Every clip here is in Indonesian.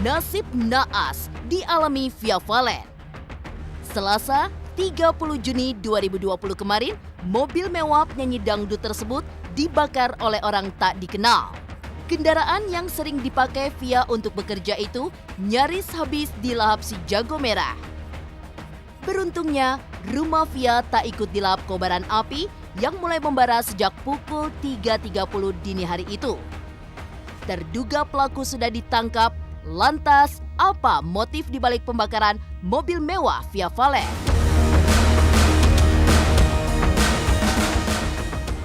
nasib naas dialami Via Valen. Selasa, 30 Juni 2020 kemarin, mobil mewah penyanyi dangdut tersebut dibakar oleh orang tak dikenal. Kendaraan yang sering dipakai Via untuk bekerja itu nyaris habis dilahap si jago merah. Beruntungnya, rumah Via tak ikut dilahap kobaran api yang mulai membara sejak pukul 3.30 dini hari itu. Terduga pelaku sudah ditangkap. Lantas, apa motif dibalik pembakaran mobil mewah Via Valen?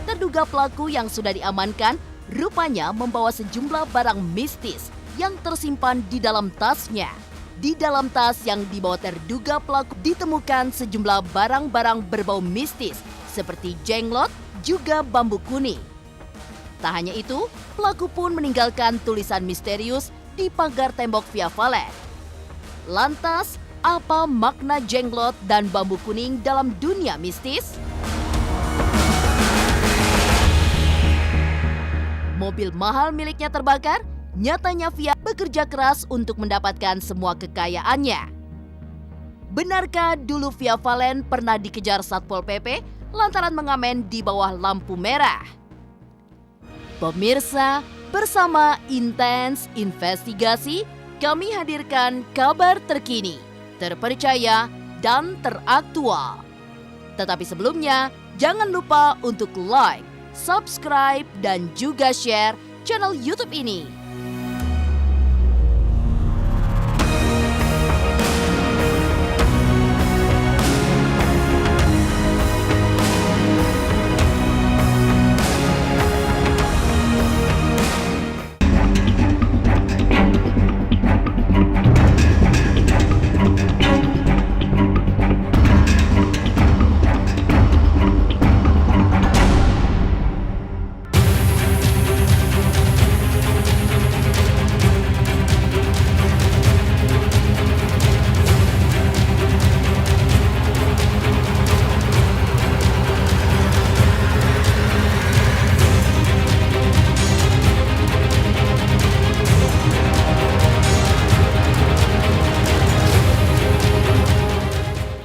Terduga pelaku yang sudah diamankan rupanya membawa sejumlah barang mistis yang tersimpan di dalam tasnya. Di dalam tas yang dibawa terduga pelaku ditemukan sejumlah barang-barang berbau mistis seperti jenglot juga bambu kuning. Tak hanya itu, pelaku pun meninggalkan tulisan misterius di pagar tembok Via Valen. Lantas, apa makna jenglot dan bambu kuning dalam dunia mistis? Mobil mahal miliknya terbakar, nyatanya Via bekerja keras untuk mendapatkan semua kekayaannya. Benarkah dulu Via Valen pernah dikejar Satpol PP lantaran mengamen di bawah lampu merah? Pemirsa, bersama Intens Investigasi, kami hadirkan kabar terkini, terpercaya, dan teraktual. Tetapi sebelumnya, jangan lupa untuk like, subscribe, dan juga share channel YouTube ini.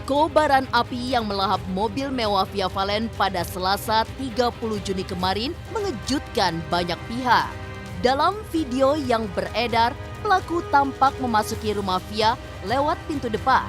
Kobaran api yang melahap mobil mewah Via Valen pada Selasa 30 Juni kemarin mengejutkan banyak pihak. Dalam video yang beredar, pelaku tampak memasuki rumah Via lewat pintu depan.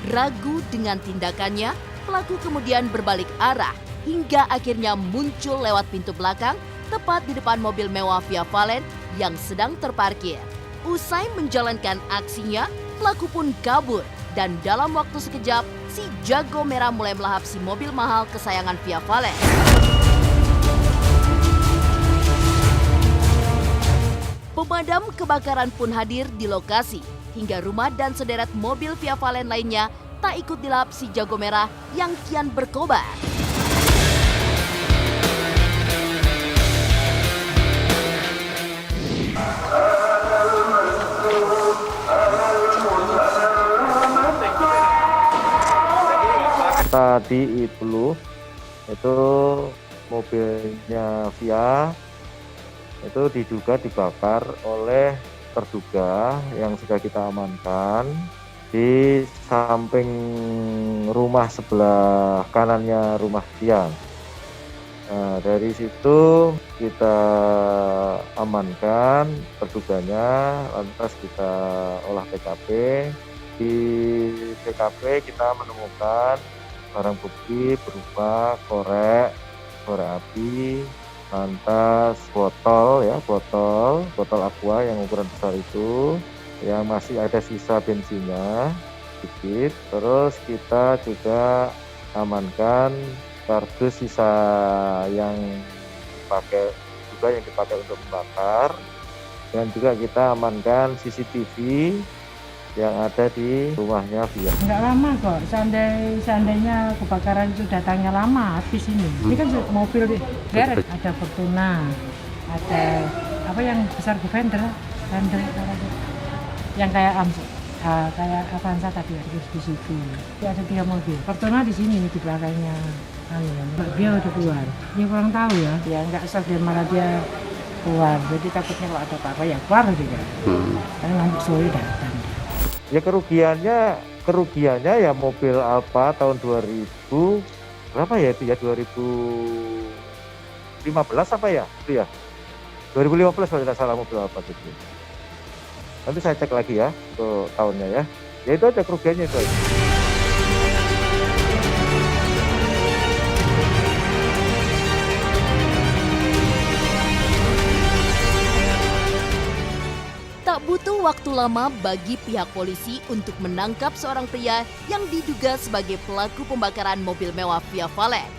Ragu dengan tindakannya, pelaku kemudian berbalik arah hingga akhirnya muncul lewat pintu belakang tepat di depan mobil mewah Via Valen yang sedang terparkir. Usai menjalankan aksinya, pelaku pun kabur. Dan dalam waktu sekejap, si jago merah mulai melahap si mobil mahal kesayangan Via Valen. Pemadam kebakaran pun hadir di lokasi, hingga rumah dan sederet mobil Via Valen lainnya tak ikut dilahap si jago merah yang kian berkobar. Tadi itu mobilnya Via itu diduga dibakar oleh terduga yang sudah kita amankan di samping rumah sebelah kanannya rumah Via. Nah, dari situ kita amankan terduganya, lantas kita olah TKP. Di TKP kita menemukan barang bukti berupa korek api, lantas botol aqua yang ukuran besar itu, yang masih ada sisa bensinnya sedikit. Terus kita juga amankan kardus sisa yang dipakai untuk membakar, dan juga kita amankan CCTV yang ada di rumahnya Via. Enggak lama kok, seandainya kebakaran itu datangnya lama habis ini. Ini kan mobil derek, ada Fortuna, ada apa yang besar Defender, yang kayak Avanza tadi ada di situ. Ada 3 mobil. Fortuna di sini di belakangnya. Mbak dia udah keluar. Dia kurang tahu ya. Ya nggak sadar malah dia keluar. Jadi takutnya kalau ada apa-apa ya keluar juga. Karena nanti sore datang. Ya kerugiannya ya mobil Alfa tahun 2000 berapa ya itu ya 2015 apa ya itu ya 2015 kalau tidak salah mobil Alfa itu. Nanti saya cek lagi ya untuk tahunnya ya. Ya itu aja kerugiannya itu. Tak butuh waktu lama bagi pihak polisi untuk menangkap seorang pria yang diduga sebagai pelaku pembakaran mobil mewah Via Valen.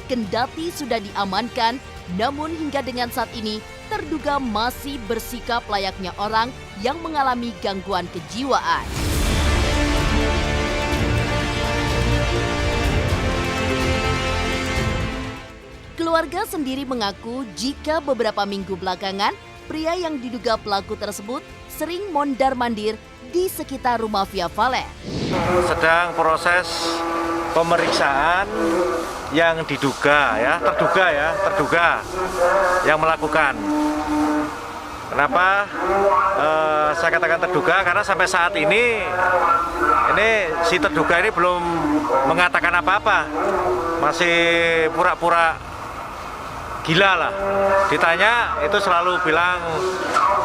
Kendati sudah diamankan, namun hingga dengan saat ini terduga masih bersikap layaknya orang yang mengalami gangguan kejiwaan. Keluarga sendiri mengaku jika beberapa minggu belakangan pria yang diduga pelaku tersebut sering mondar-mandir di sekitar rumah Via Valen. Sedang proses pemeriksaan yang terduga yang melakukan. Kenapa saya katakan terduga? Karena sampai saat ini si terduga ini belum mengatakan apa-apa, masih pura-pura gila lah. Ditanya itu selalu bilang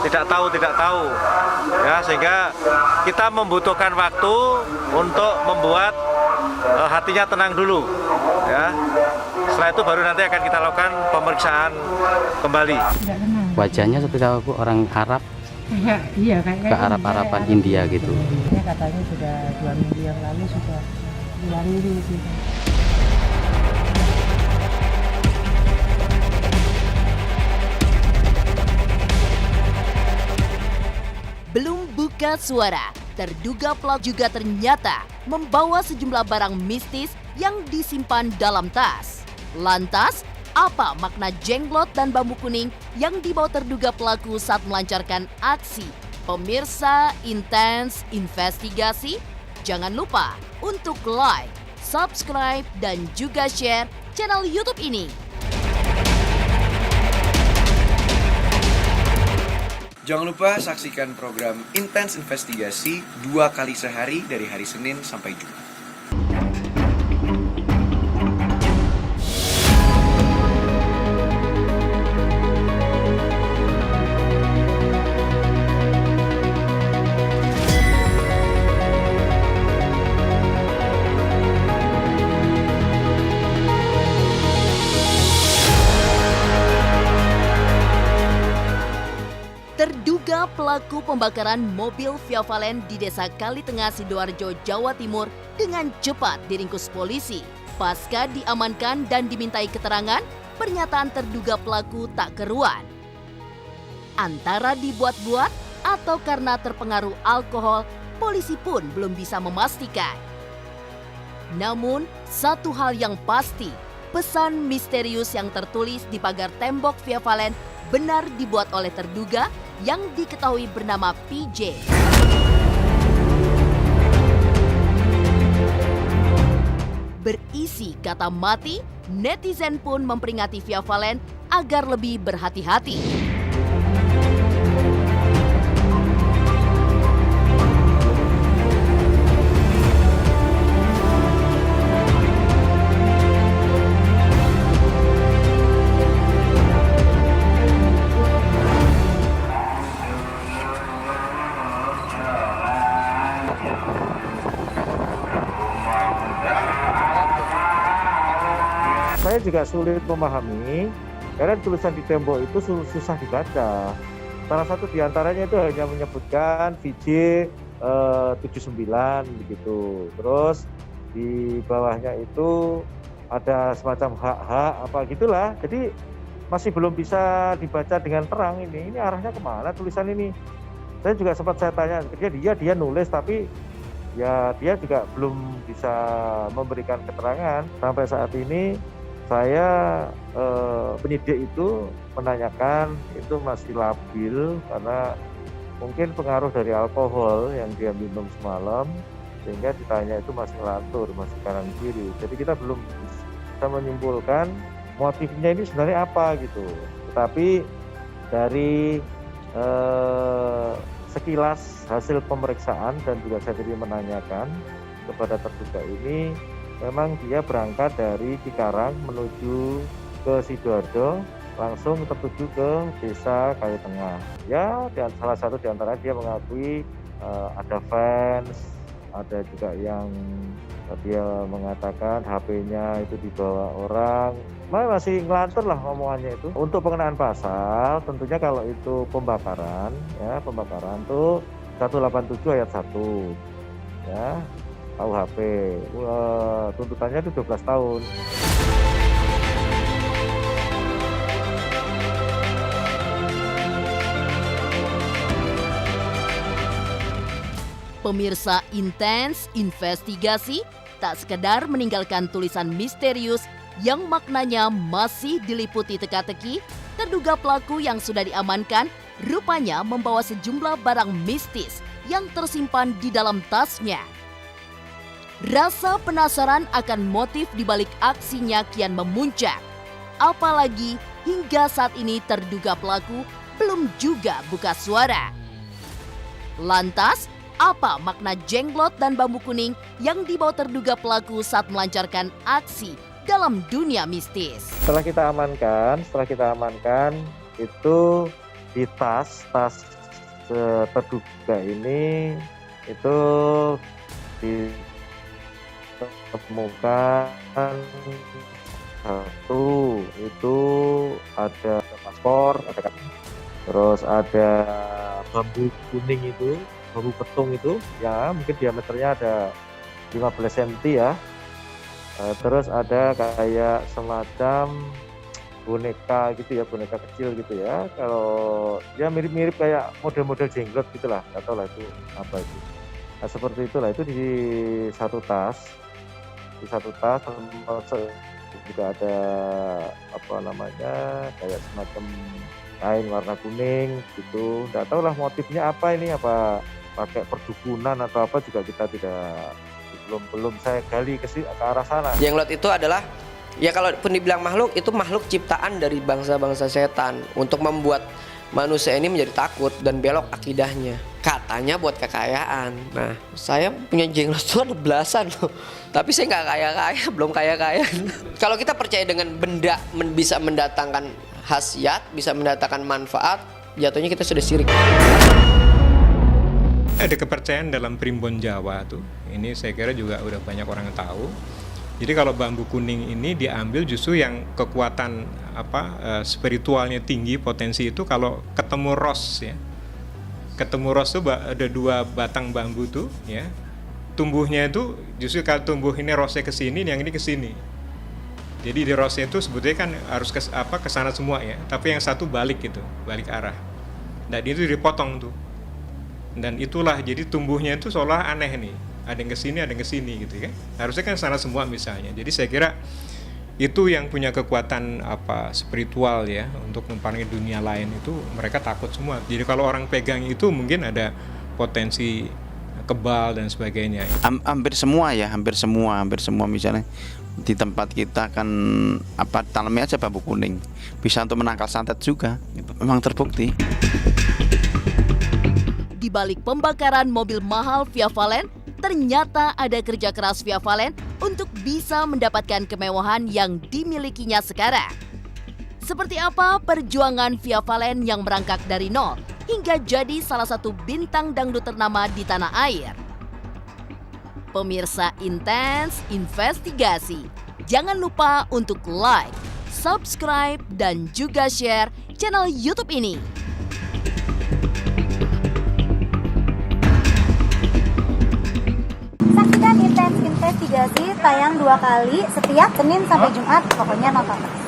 tidak tahu ya, sehingga kita membutuhkan waktu untuk membuat hatinya tenang dulu ya. Setelah itu baru nanti akan kita lakukan pemeriksaan kembali. Wajahnya seperti apa Bu? Orang Arab? Iya kayaknya ke Arab-Araban India gitu. Katanya sudah 2 minggu yang lalu sudah dilaririn gitu. Belum buka suara, terduga pelaku juga ternyata membawa sejumlah barang mistis yang disimpan dalam tas. Lantas, apa makna jenglot dan bambu kuning yang dibawa terduga pelaku saat melancarkan aksi? Pemirsa Intens Investigasi, jangan lupa untuk like, subscribe, dan juga share channel YouTube ini. Jangan lupa saksikan program Intens Investigasi 2 kali sehari dari hari Senin sampai Jumat. Terduga pelaku pembakaran mobil Via Valen di Desa Kalitengah, Sidoarjo, Jawa Timur dengan cepat diringkus polisi. Pasca diamankan dan dimintai keterangan, pernyataan terduga pelaku tak keruan. Antara dibuat-buat atau karena terpengaruh alkohol, polisi pun belum bisa memastikan. Namun, satu hal yang pasti, pesan misterius yang tertulis di pagar tembok Via Valen benar dibuat oleh terduga yang diketahui bernama PJ. Berisi kata mati, netizen pun memperingati Via Valen agar lebih berhati-hati. Saya juga sulit memahami karena tulisan di tembok itu susah dibaca. Salah satu diantaranya itu hanya menyebutkan VJ 79 begitu. Terus di bawahnya itu ada semacam hak-hak apa gitulah. Jadi masih belum bisa dibaca dengan terang ini arahnya kemana tulisan ini. Saya juga sempat saya tanya ke dia nulis tapi ya dia juga belum bisa memberikan keterangan. Sampai saat ini saya penyidik itu menanyakan itu masih labil karena mungkin pengaruh dari alkohol yang dia minum semalam sehingga ditanya itu masih ngelantur, masih kanan kiri. Jadi kita belum bisa menyimpulkan motifnya ini sebenarnya apa gitu. Tetapi dari sekilas hasil pemeriksaan dan juga saya tadi menanyakan kepada terduga ini, memang dia berangkat dari Cikarang menuju ke Sidoarjo, langsung tertuju ke desa Kayu Tengah. Ya, dan salah satu di antara dia mengakui ada fans, ada juga yang dia mengatakan HP-nya itu dibawa orang. Masih ngelantur lah omongannya itu. Untuk pengenaan pasal, tentunya kalau itu pembakaran, ya pembakaran tuh 187 ayat 1, ya KUHP. Tuntutannya itu 12 tahun. Pemirsa Intens Investigasi tak sekedar meninggalkan tulisan misterius yang maknanya masih diliputi teka-teki, terduga pelaku yang sudah diamankan rupanya membawa sejumlah barang mistis yang tersimpan di dalam tasnya. Rasa penasaran akan motif dibalik aksinya kian memuncak. Apalagi hingga saat ini terduga pelaku belum juga buka suara. Lantas, apa makna jenglot dan bambu kuning yang dibawa terduga pelaku saat melancarkan aksi dalam dunia mistis? Setelah kita amankan itu di tas terduga ini itu ditemukan satu itu ada paspor, terus ada bambu kuning itu, bambu petung itu, ya mungkin diameternya ada 15 cm ya. Terus ada kayak semacam boneka gitu ya, boneka kecil gitu ya. Kalau ya mirip-mirip kayak model-model jenglot gitulah, nggak tahu lah itu apa itu. Nah seperti itulah, itu di satu tas. Di satu tas juga ada apa namanya kayak semacam kain warna kuning gitu. Nggak tahu lah motifnya apa ini, apa pakai perdukunan atau apa juga kita belum saya gali ke arah sana. Jenglot itu adalah, ya kalau pun dibilang makhluk, itu makhluk ciptaan dari bangsa-bangsa setan untuk membuat manusia ini menjadi takut dan belok akidahnya. Katanya buat kekayaan. Nah, saya punya jenglot itu ada belasan loh. Tapi saya nggak kaya-kaya, belum kaya-kaya. Kalau kita percaya dengan benda bisa mendatangkan khasiat, bisa mendatangkan manfaat, jatuhnya kita sudah syirik. Ada kepercayaan dalam primbon Jawa tuh. Ini saya kira juga udah banyak orang yang tahu. Jadi kalau bambu kuning ini diambil justru yang kekuatan spiritualnya tinggi, potensi itu kalau ketemu ros ya. Ketemu ros tuh ada 2 batang bambu tuh ya. Tumbuhnya itu justru kalau tumbuh ini rosnya ke sini, yang ini ke sini. Jadi di rosnya itu sebetulnya kan harus ke sana semua ya. Tapi yang satu balik gitu, balik arah. Nah, dia itu dipotong tuh. Dan itulah jadi tumbuhnya itu seolah aneh nih, ada yang kesini ada yang kesini gitu kan, harusnya kan sana semua misalnya. Jadi saya kira itu yang punya kekuatan spiritual ya, untuk mempengaruhi dunia lain itu mereka takut semua. Jadi kalau orang pegang itu mungkin ada potensi kebal dan sebagainya. Hampir semua misalnya di tempat kita kan tanamnya aja bambu kuning, bisa untuk menangkal santet juga, memang terbukti. Di balik pembakaran mobil mahal Via Valen, ternyata ada kerja keras Via Valen untuk bisa mendapatkan kemewahan yang dimilikinya sekarang. Seperti apa perjuangan Via Valen yang merangkak dari nol hingga jadi salah satu bintang dangdut ternama di tanah air? Pemirsa Intens Investigasi, jangan lupa untuk like, subscribe, dan juga share channel YouTube ini. Saksikan Intens Investigasi tayang 2 kali setiap Senin sampai Jumat, pokoknya nonton terus.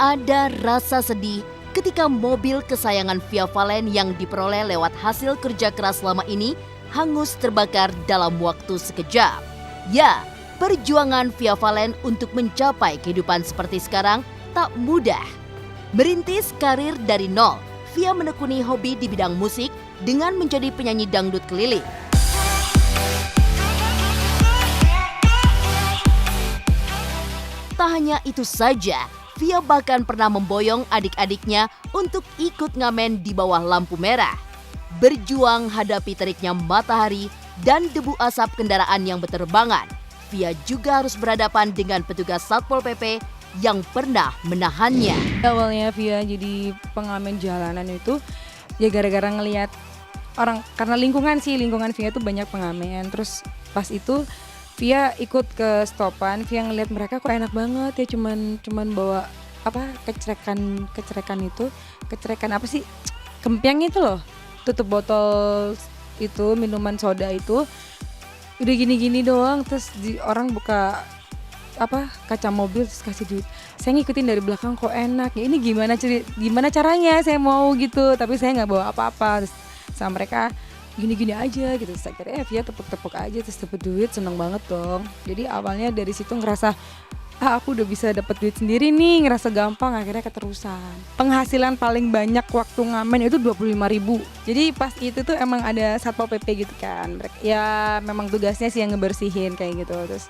Ada rasa sedih ketika mobil kesayangan Via Valen yang diperoleh lewat hasil kerja keras selama ini hangus terbakar dalam waktu sekejap. Ya, perjuangan Via Valen untuk mencapai kehidupan seperti sekarang tak mudah. Merintis karir dari nol, Via menekuni hobi di bidang musik dengan menjadi penyanyi dangdut keliling. Tak hanya itu saja, Via bahkan pernah memboyong adik-adiknya untuk ikut ngamen di bawah lampu merah. Berjuang hadapi teriknya matahari dan debu asap kendaraan yang berterbangan, Via juga harus berhadapan dengan petugas Satpol PP yang pernah menahannya. Awalnya Via jadi pengamen jalanan itu ya gara-gara ngelihat orang, karena lingkungan Via itu banyak pengamen. Terus pas itu Via ikut ke stopan, Via ngelihat mereka kok enak banget ya, cuman bawa apa kecerekan apa sih, kempiang itu loh, tutup botol itu minuman soda itu udah gini-gini doang, terus orang buka apa kaca mobil terus kasih duit. Saya ngikutin dari belakang kok enak ya, ini gimana caranya saya mau gitu, tapi saya nggak bawa apa-apa. Terus sama mereka gini-gini aja gitu, saya kira Via tepuk-tepuk aja terus dapet duit, seneng banget dong. Jadi awalnya dari situ ngerasa aku udah bisa dapet duit sendiri nih, ngerasa gampang, akhirnya keterusan. Penghasilan paling banyak waktu ngamen itu 25.000. Jadi pas itu tuh emang ada Satpol PP gitu kan, ya memang tugasnya sih yang ngebersihin kayak gitu. Terus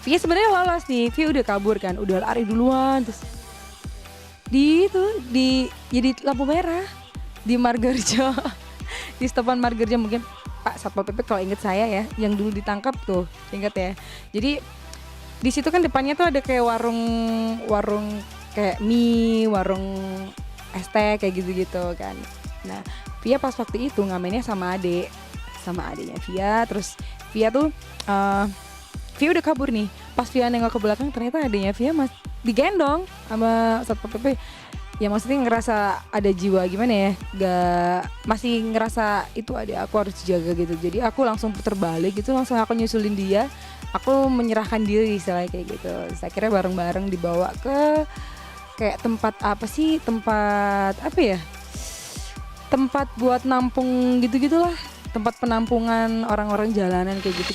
Via sebenarnya lolos nih, Via udah kabur kan, udah lari duluan, terus di lampu merah di Margarjo. Di stopan Margarjo, mungkin Pak Satpol PP kalau inget saya ya, yang dulu ditangkap tuh, inget ya. Jadi di situ kan depannya tuh ada kayak warung kayak mie, warung es teh kayak gitu-gitu kan. Nah, Via pas waktu itu ngamennya sama adiknya Via. Terus Via tuh Via udah kabur nih. Pas Via nengok ke belakang ternyata adiknya Via digendong sama Satpol PP. Ya maksudnya ngerasa ada jiwa gimana ya, masih ngerasa itu adik aku harus jaga gitu. Jadi aku langsung puter balik gitu, langsung aku nyusulin dia, aku menyerahkan diri istilahnya kayak gitu. Saya kira bareng-bareng dibawa ke kayak tempat buat nampung gitu-gitulah, tempat penampungan orang-orang jalanan kayak gitu.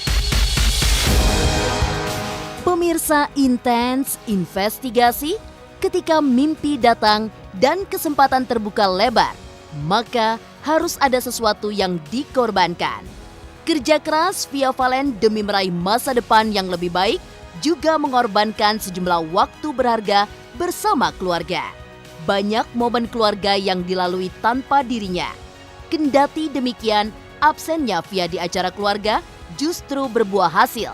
Pemirsa Intens Investigasi, ketika mimpi datang dan kesempatan terbuka lebar, maka harus ada sesuatu yang dikorbankan. Kerja keras Via Valen demi meraih masa depan yang lebih baik juga mengorbankan sejumlah waktu berharga bersama keluarga. Banyak momen keluarga yang dilalui tanpa dirinya. Kendati demikian, absennya Via di acara keluarga justru berbuah hasil.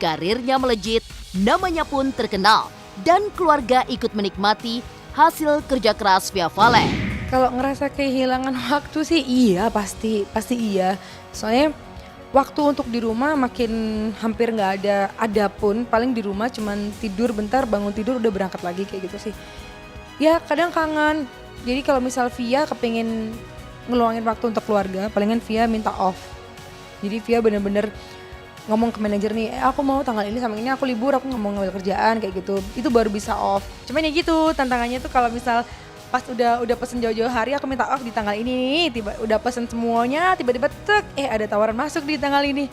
Karirnya melejit, namanya pun terkenal, dan keluarga ikut menikmati hasil kerja keras Via Valen. Kalau ngerasa kehilangan waktu sih iya, pasti iya. Soalnya waktu untuk di rumah makin hampir nggak ada pun paling di rumah cuman tidur bentar, bangun tidur udah berangkat lagi kayak gitu sih. Ya kadang kangen. Jadi kalau misal Via kepengin ngeluangin waktu untuk keluarga, palingan Via minta off. Jadi Via bener-bener ngomong ke manajer nih, aku mau tanggal ini sama ini aku libur, aku nggak mau ngambil kerjaan kayak gitu. Itu baru bisa off. Cuman ya gitu, tantangannya tuh kalau misal pas udah pesen jauh-jauh hari aku minta off di tanggal ini nih, udah pesen semuanya, tiba-tiba tek, ada tawaran masuk di tanggal ini.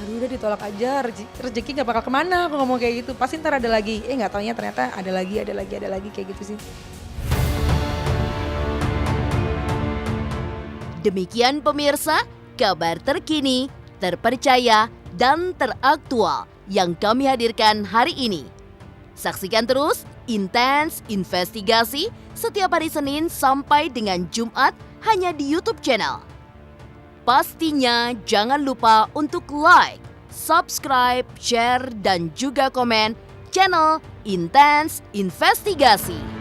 Aduh udah ditolak aja, rezeki nggak bakal kemana, aku ngomong kayak gitu. Pasti ntar ada lagi, nggak taunya ternyata ada lagi kayak gitu sih. Demikian pemirsa, kabar terkini, terpercaya, dan teraktual yang kami hadirkan hari ini. Saksikan terus Intens Investigasi setiap hari Senin sampai dengan Jumat hanya di YouTube channel. Pastinya jangan lupa untuk like, subscribe, share, dan juga komen channel Intens Investigasi.